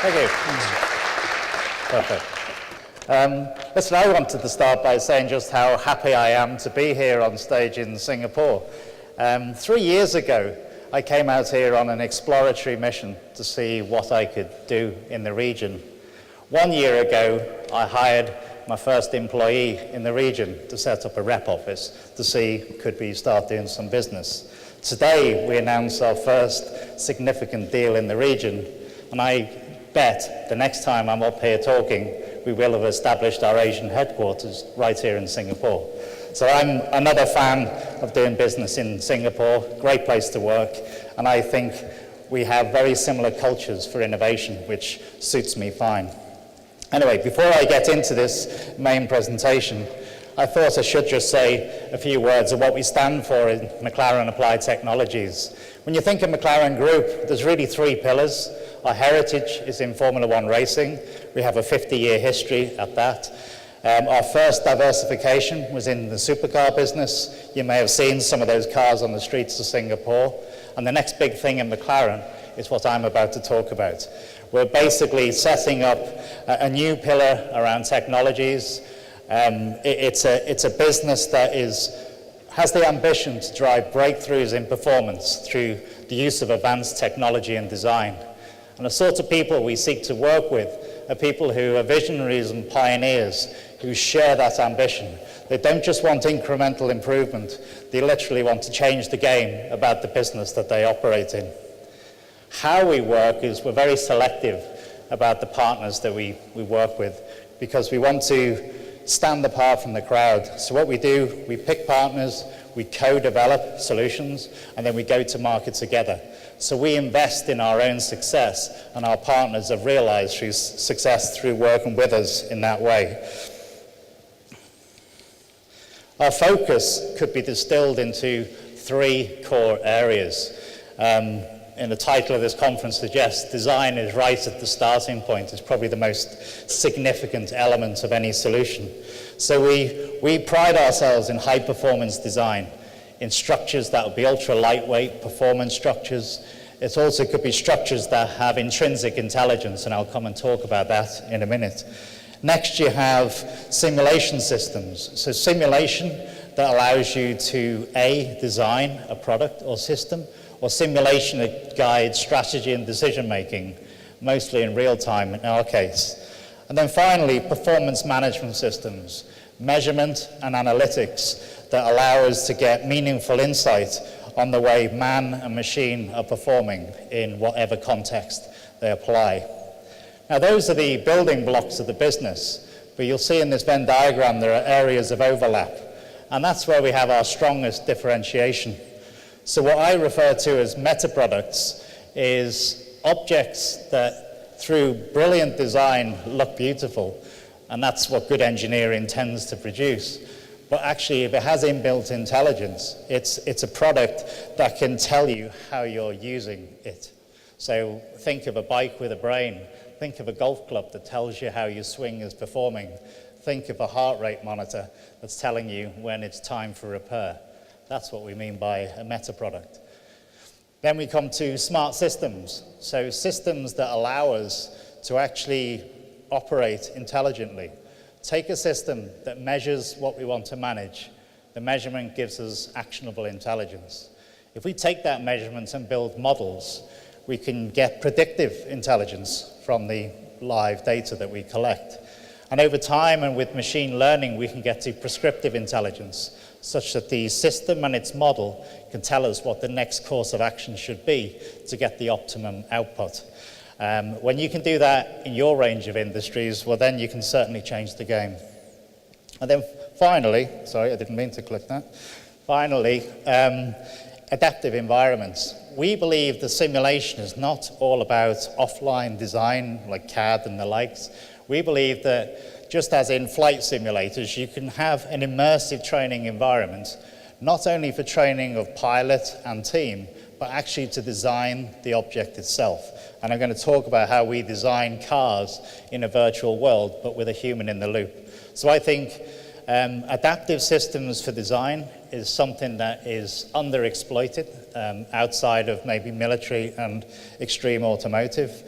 Thank you. Perfect. Listen, I wanted to start by saying just how happy I am to be here on stage in Singapore. 3 years ago, I came out here on an exploratory mission to see what I could do in the region. 1 year ago, I hired my first employee in the region to set up a rep office to see could we start doing some business. Today, we announced our first significant deal in the region, and I bet the next time I'm up here talking, we will have established our Asian headquarters right here in Singapore. So I'm another fan of doing business in Singapore, great place to work, and I think we have very similar cultures for innovation, which suits me fine. Anyway, before I get into this main presentation, I thought I should just say a few words of what we stand for in McClaren Applied Technologies. When you think of McClaren Group, there's really 3 pillars. Our heritage is in Formula One racing. We have a 50-year history at that. Our first diversification was in the supercar business. You may have seen some of those cars on the streets of Singapore. And the next big thing in McClaren is what I'm about to talk about. We're basically setting up a new pillar around technologies. It's a business that has the ambition to drive breakthroughs in performance through the use of advanced technology and design. And the sort of people we seek to work with are people who are visionaries and pioneers who share that ambition. They don't just want incremental improvement, they literally want to change the game about the business that they operate in. How we work is we're very selective about the partners that we work with because we want to stand apart from the crowd. So what we do, we pick partners, we co-develop solutions, and then we go to market together. So we invest in our own success, and our partners have realized through success through working with us in that way. Our focus could be distilled into 3 core areas. And the title of this conference suggests design is right at the starting point. It's probably the most significant element of any solution. So we pride ourselves in high performance design, in structures that will be ultra lightweight performance structures. It also could be structures that have intrinsic intelligence, and I'll come and talk about that in a minute. Next, you have simulation systems. So simulation that allows you to A, design a product or system, or simulation that guides strategy and decision making, mostly in real time in our case. And then finally, performance management systems, measurement and analytics that allow us to get meaningful insight on the way man and machine are performing in whatever context they apply. Now those are the building blocks of the business, but you'll see in this Venn diagram there are areas of overlap, and that's where we have our strongest differentiation. So what I refer to as meta products is objects that through brilliant design look beautiful, and that's what good engineering tends to produce. But actually, if it has inbuilt intelligence, it's a product that can tell you how you're using it. So think of a bike with a brain. Think of a golf club that tells you how your swing is performing. Think of a heart rate monitor that's telling you when it's time for repair. That's what we mean by a meta product. Then we come to smart systems. So systems that allow us to actually operate intelligently. Take a system that measures what we want to manage. The measurement gives us actionable intelligence. If we take that measurement and build models, we can get predictive intelligence from the live data that we collect. And over time and with machine learning, we can get to prescriptive intelligence, such that the system and its model can tell us what the next course of action should be to get the optimum output. When you can do that in your range of industries, well then you can certainly change the game. And then finally, sorry, I didn't mean to click that. Finally, adaptive environments. We believe the simulation is not all about offline design like CAD and the likes. We believe that just as in flight simulators, you can have an immersive training environment, not only for training of pilot and team, but actually to design the object itself. And I'm going to talk about how we design cars in a virtual world, but with a human in the loop. So I think adaptive systems for design is something that is underexploited outside of maybe military and extreme automotive.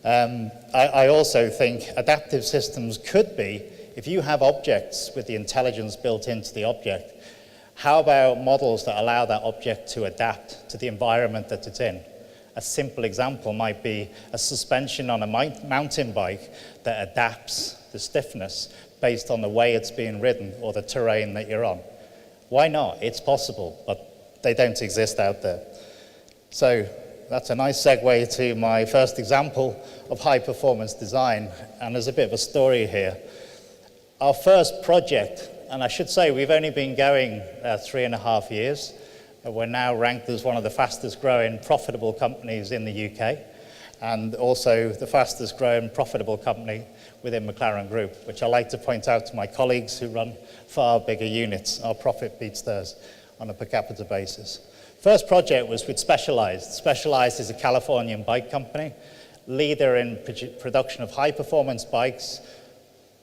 I also think adaptive systems could be, if you have objects with the intelligence built into the object, how about models that allow that object to adapt to the environment that it's in? A simple example might be a suspension on a mountain bike that adapts the stiffness based on the way it's being ridden or the terrain that you're on. Why not? It's possible, but they don't exist out there. So that's a nice segue to my first example of high-performance design, and there's a bit of a story here. Our first project, and I should say we've only been going 3.5 years, we're now ranked as one of the fastest growing profitable companies in the UK, and also the fastest growing profitable company within McClaren Group, which I like to point out to my colleagues who run far bigger units. Our profit beats theirs on a per capita basis. First project was with Specialized. Specialized is a Californian bike company, leader in production of high-performance bikes,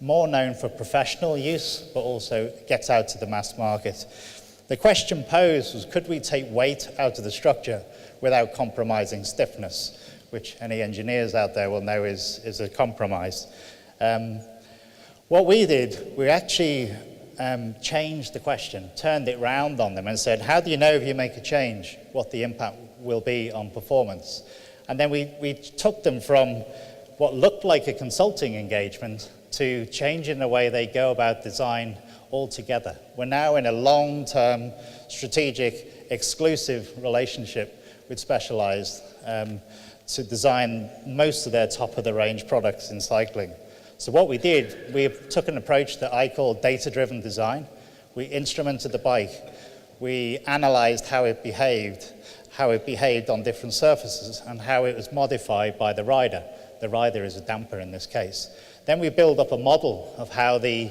more known for professional use, but also gets out to the mass market. The question posed was, could we take weight out of the structure without compromising stiffness, which any engineers out there will know is a compromise. What we did, we actually changed the question, turned it round on them and said, how do you know if you make a change, what the impact will be on performance? And then we took them from what looked like a consulting engagement to changing the way they go about design altogether. We're now in a long-term, strategic, exclusive relationship with Specialized to design most of their top-of-the-range products in cycling. So what we did, we took an approach that I call data-driven design. We instrumented the bike. We analyzed how it behaved on different surfaces, and how it was modified by the rider. The rider is a damper in this case. Then we build up a model of how the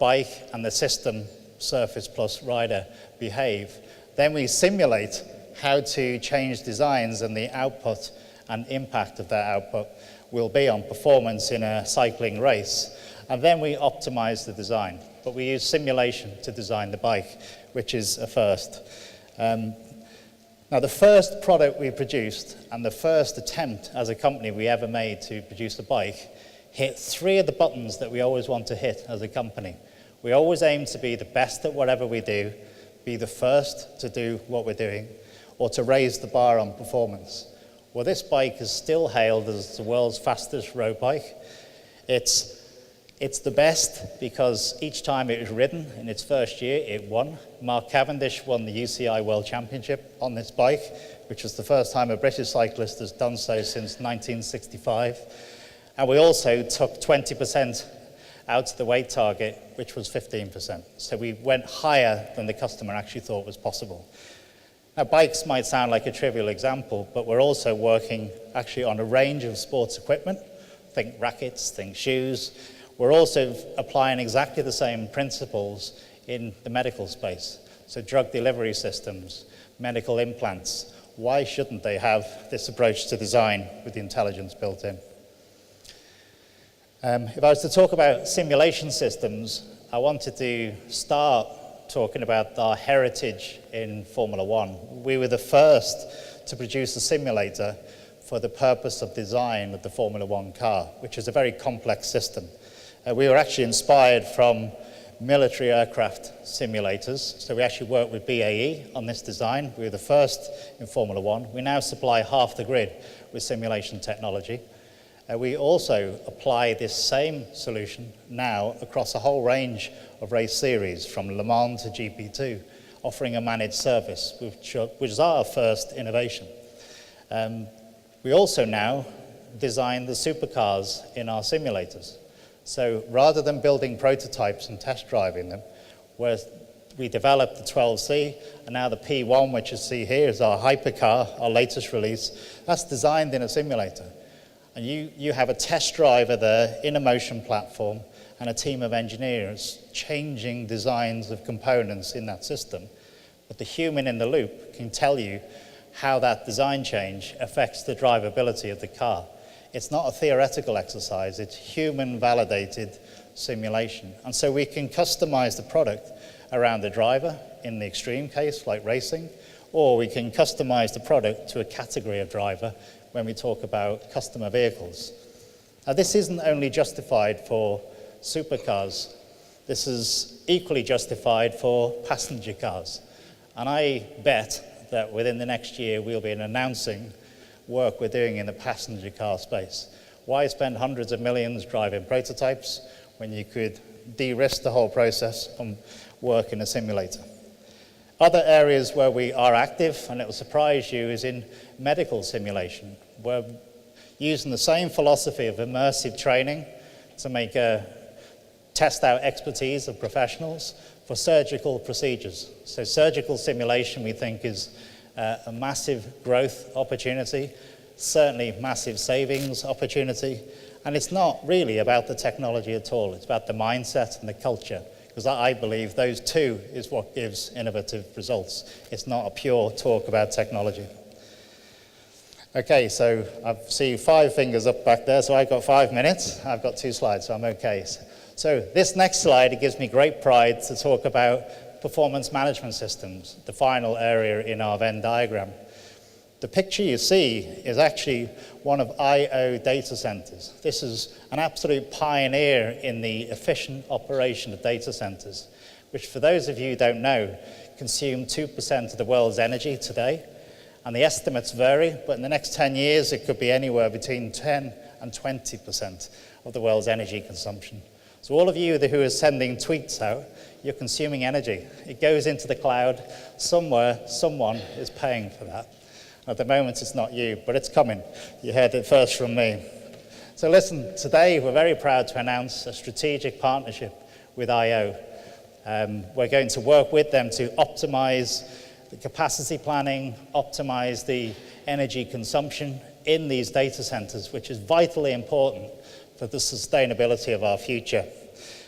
bike and the system, surface plus rider, behave. Then we simulate how to change designs and the output and impact of that output will be on performance in a cycling race. And then we optimize the design. But we use simulation to design the bike, which is a first. Now, the first product we produced and the first attempt as a company we ever made to produce a bike hit 3 of the buttons that we always want to hit as a company. We always aim to be the best at whatever we do, be the first to do what we're doing, or to raise the bar on performance. Well, this bike is still hailed as the world's fastest road bike. It's the best because each time it was ridden in its first year, it won. Mark Cavendish won the UCI World Championship on this bike, which was the first time a British cyclist has done so since 1965. And we also took 20% out of the weight target, which was 15%. So we went higher than the customer actually thought was possible. Now, bikes might sound like a trivial example, but we're also working actually on a range of sports equipment. Think rackets, think shoes. We're also applying exactly the same principles in the medical space. So drug delivery systems, medical implants. Why shouldn't they have this approach to design with the intelligence built in? If I was to talk about simulation systems, I wanted to start talking about our heritage in Formula One. We were the first to produce a simulator for the purpose of design of the Formula One car, which is a very complex system. We were actually inspired from military aircraft simulators, so we actually worked with BAE on this design. We were the first in Formula One. We now supply half the grid with simulation technology. We also apply this same solution now across a whole range of race series, from Le Mans to GP2, offering a managed service, which is our first innovation. We also now design the supercars in our simulators. So rather than building prototypes and test driving them, we developed the 12C, and now the P1, which you see here, is our hypercar, our latest release. That's designed in a simulator. And you have a test driver there in a motion platform and a team of engineers changing designs of components in that system. But the human in the loop can tell you how that design change affects the drivability of the car. It's not a theoretical exercise, it's human-validated simulation. And so we can customize the product around the driver in the extreme case, like racing, or we can customize the product to a category of driver when we talk about customer vehicles. Now, this isn't only justified for supercars. This is equally justified for passenger cars. And I bet that within the next year, we'll be announcing work we're doing in the passenger car space. Why spend hundreds of millions driving prototypes when you could de-risk the whole process and work in a simulator? Other areas where we are active, and it will surprise you, is in medical simulation. We're using the same philosophy of immersive training to test out expertise of professionals for surgical procedures. So surgical simulation, we think, is a massive growth opportunity, certainly massive savings opportunity, and it's not really about the technology at all. It's about the mindset and the culture, because I believe those two is what gives innovative results. It's not a pure talk about technology. Okay, so I see 5 fingers up back there, so I've got 5 minutes. I've got 2 slides, so I'm okay. So this next slide, it gives me great pride to talk about performance management systems, the final area in our Venn diagram. The picture you see is actually one of I/O data centers. This is an absolute pioneer in the efficient operation of data centers, which, for those of you who don't know, consume 2% of the world's energy today. And the estimates vary, but in the next 10 years, it could be anywhere between 10 and 20% of the world's energy consumption. So all of you who are sending tweets out, you're consuming energy. It goes into the cloud. Somewhere, someone is paying for that. At the moment, it's not you, but it's coming. You heard it first from me. So listen, today we're very proud to announce a strategic partnership with I/O. We're going to work with them to optimize the capacity planning, optimize the energy consumption in these data centers, which is vitally important for the sustainability of our future.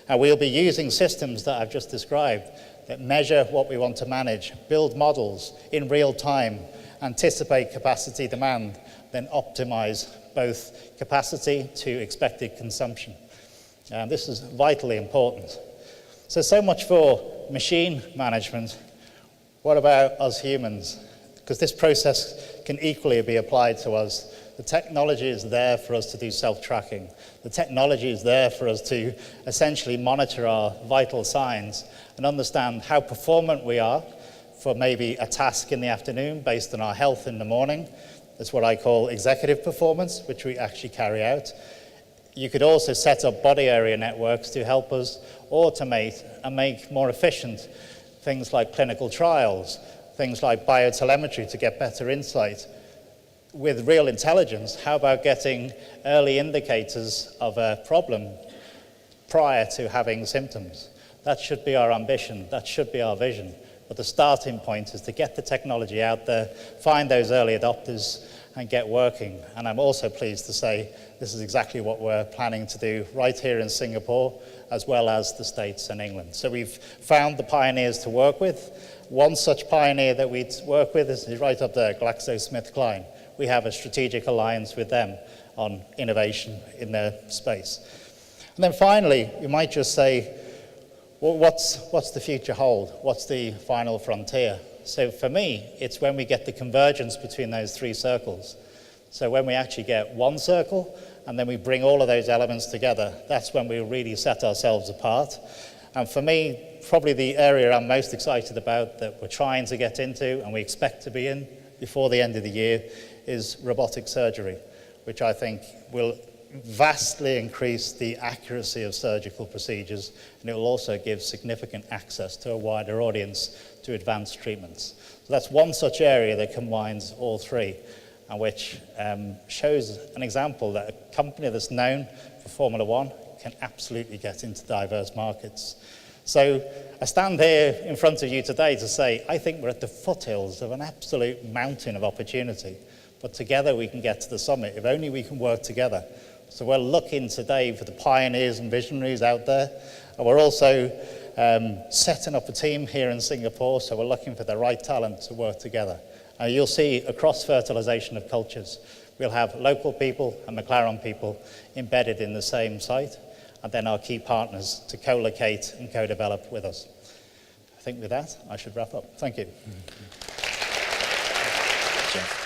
And we'll be using systems that I've just described that measure what we want to manage, build models in real time, anticipate capacity demand, then optimize both capacity to expected consumption. This is vitally important. So much for machine management. What about us humans? Because this process can equally be applied to us. The technology is there for us to do self-tracking. The technology is there for us to essentially monitor our vital signs and understand how performant we are for maybe a task in the afternoon based on our health in the morning. That's what I call executive performance, which we actually carry out. You could also set up body area networks to help us automate and make more efficient things like clinical trials, things like biotelemetry to get better insight. With real intelligence, how about getting early indicators of a problem prior to having symptoms? That should be our ambition, that should be our vision. But the starting point is to get the technology out there, find those early adopters, and get working. And I'm also pleased to say this is exactly what we're planning to do right here in Singapore, as well as the States and England. So we've found the pioneers to work with. One such pioneer that we work with is right up there, GlaxoSmithKline. We have a strategic alliance with them on innovation in their space. And then finally, you might just say, well, what's the future hold? What's the final frontier? So for me, it's when we get the convergence between those 3 circles. So when we actually get one circle, and then we bring all of those elements together, that's when we really set ourselves apart. And for me, probably the area I'm most excited about that we're trying to get into and we expect to be in before the end of the year is robotic surgery, which I think will vastly increase the accuracy of surgical procedures, and it will also give significant access to a wider audience to advanced treatments. So that's one such area that combines all 3, and which shows an example that a company that's known for Formula One can absolutely get into diverse markets. So I stand here in front of you today to say, I think we're at the foothills of an absolute mountain of opportunity, but together we can get to the summit, if only we can work together. So we're looking today for the pioneers and visionaries out there, and we're also setting up a team here in Singapore, so we're looking for the right talent to work together. You'll see a cross-fertilization of cultures. We'll have local people and McClaren people embedded in the same site, and then our key partners to co-locate and co-develop with us. I think with that, I should wrap up. Thank you. Geoff.